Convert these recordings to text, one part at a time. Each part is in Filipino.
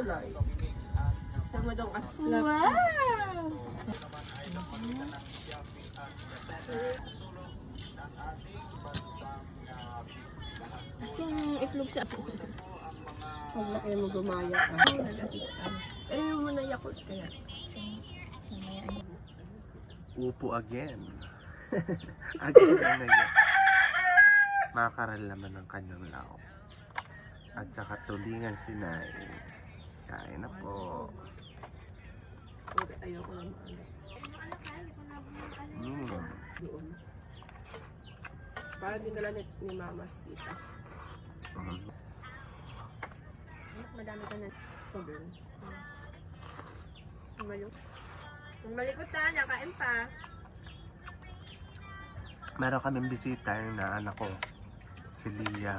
gulay. Sama daw kasi. Wow! Gusto yung itlog sa Pag na kayo mo gumaya ka. nagasitan. Pero yung muna Yakult kaya. Upo again. Again and again. Makaral naman ng kanyang lao. At saka tulingan sinay. Kain na po. Okay, ayoko lang maalat. Doon. Parang dinala ni Mama Tita. Madami ka na. Okay. Malikot na, kain pa. Meron kaming bisita yung na anak ko. Si Lia.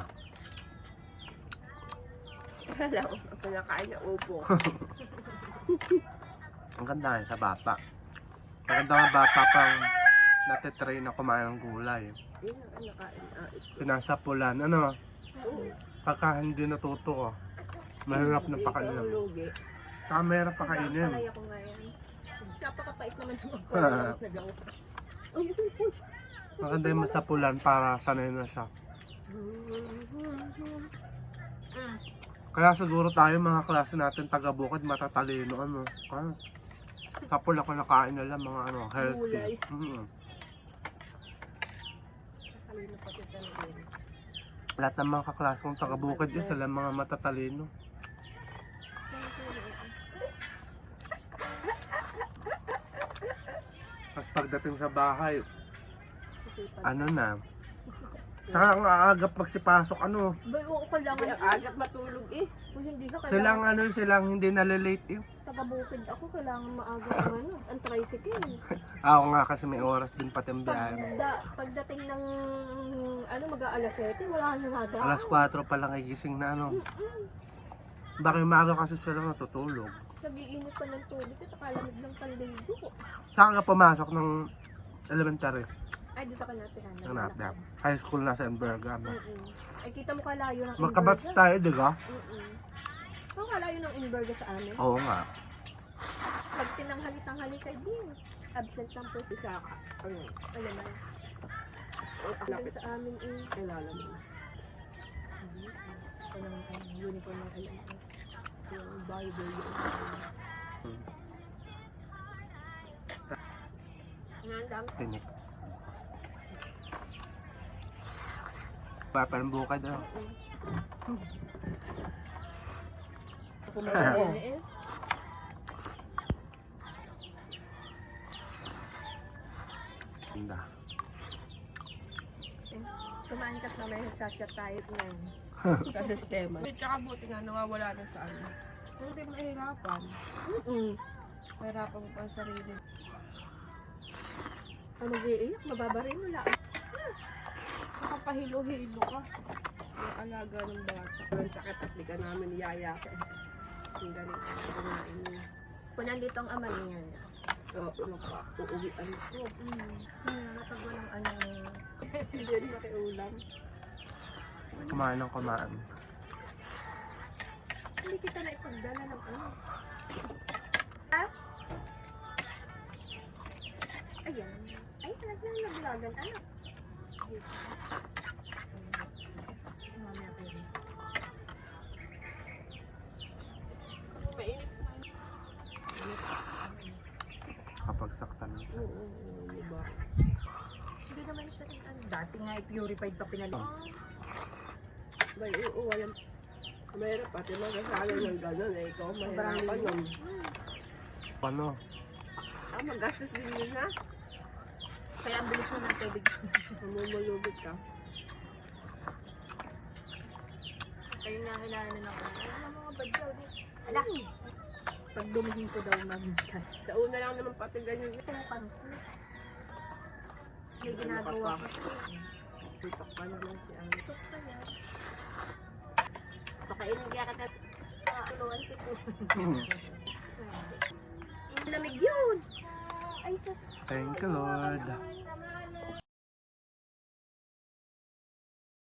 Alam ko, ako nakain na upo. Ang ganda sa bata. Ang ganda ng bata pang natitrain na kumain ng gulay. Yun ang nakain. Pinasapulan. Ano? Oo. Pagka hindi natuto ko. Mahirap na pakainin. Lugi. Saka mahirap pakainin. Palay ako nga yan. Napakapait naman ng magpapalay. Maganda yung masapulan para sanay na siya. Kaya siguro tayo mga klase natin taga-bukid matatalino ano. Sapul ako nakain nila mga ano, healthy. Lahat ng mga kaklase kong taga-bukid is sila mga matatalino. Tapos pagdating sa bahay, ano na, saka ang aagap magsipasok, ano, Bay, oo, kailangan. Ang agad matulog eh. Kung hindi ka silang kailangan. silang hindi nalilate eh. Taga-bukid ako, kailangan maaga ang ang tricycle. Ako nga kasi may oras din pati ang biyahe. Pagdating ng mag-aalas 7, wala nang nada. Alas 4 pa lang igising na ano. Bakit maaga kasi sila natutulog. Nag-iinit pa ng tubig at kalamig ng panligo. Saan ka pumasok ng elementary? Ay, di sa kanatiran. Hanap. High school na sa Enverga. Ay, kita mo kalayo ng Magkabats Inverga. tayo, di ba? Ang kalayo ng Inverga sa amin. Oo nga. Pag sinanghali-tanghali kayo din. Absent lang po si Saka. Ayan na. Ang sa amin eh. Kailangan mo. Ang uniform ng alam ko. Yung Bible yun. Nandang. Tinik. Papa ng bukad daw. Ako mag-LS. Ganda. Kumain ka na may sasya tayo ngayon. Sa sistema. Tsaka buti nga nawawala na sa ano. Hindi mo nahihirapan. Mahirapan mo pa ang sarili. Ang mag-iiyak, mababarin mo lang. Nakapahilo-hilo ka. Yung alaga ng bata. Ang sakit at di ka namin niyaya ka. Yung ganun ka na kumain mo. Kung nandito ang ama niya. Oo, uuwian ko. Kapag walang Hindi rin makiulam. Kumain ng kumain. hindi kita na ipagdala ng Ha? Ayan. Ay, naglagan. Mamaya pwede. Mainit na. Kapag saktan na. Oo, diba? Hindi naman siya rin dati nga i-purified pa pinalik. Bay, oo, walang... Mahirap pati magkasali ng gano'n eh. Ikaw mahirapan nun. Ano? Magastos din yun ha. Kaya ang bilis mo ng tubig. Mamumulubit ka. Kaya nga kailangan na ako. Ano mga badyaw din. Ala! Pag dumihin ko daw maminsan. Tauna lang naman pati ganyan. Tukan ko. May ginagawa ko. Tutok pa naman si Ano. Tutok pa yan. Pakainin kaya ka tayo. Aluan si ko. Lamig yun! Ay, sus. Thank you, Lord.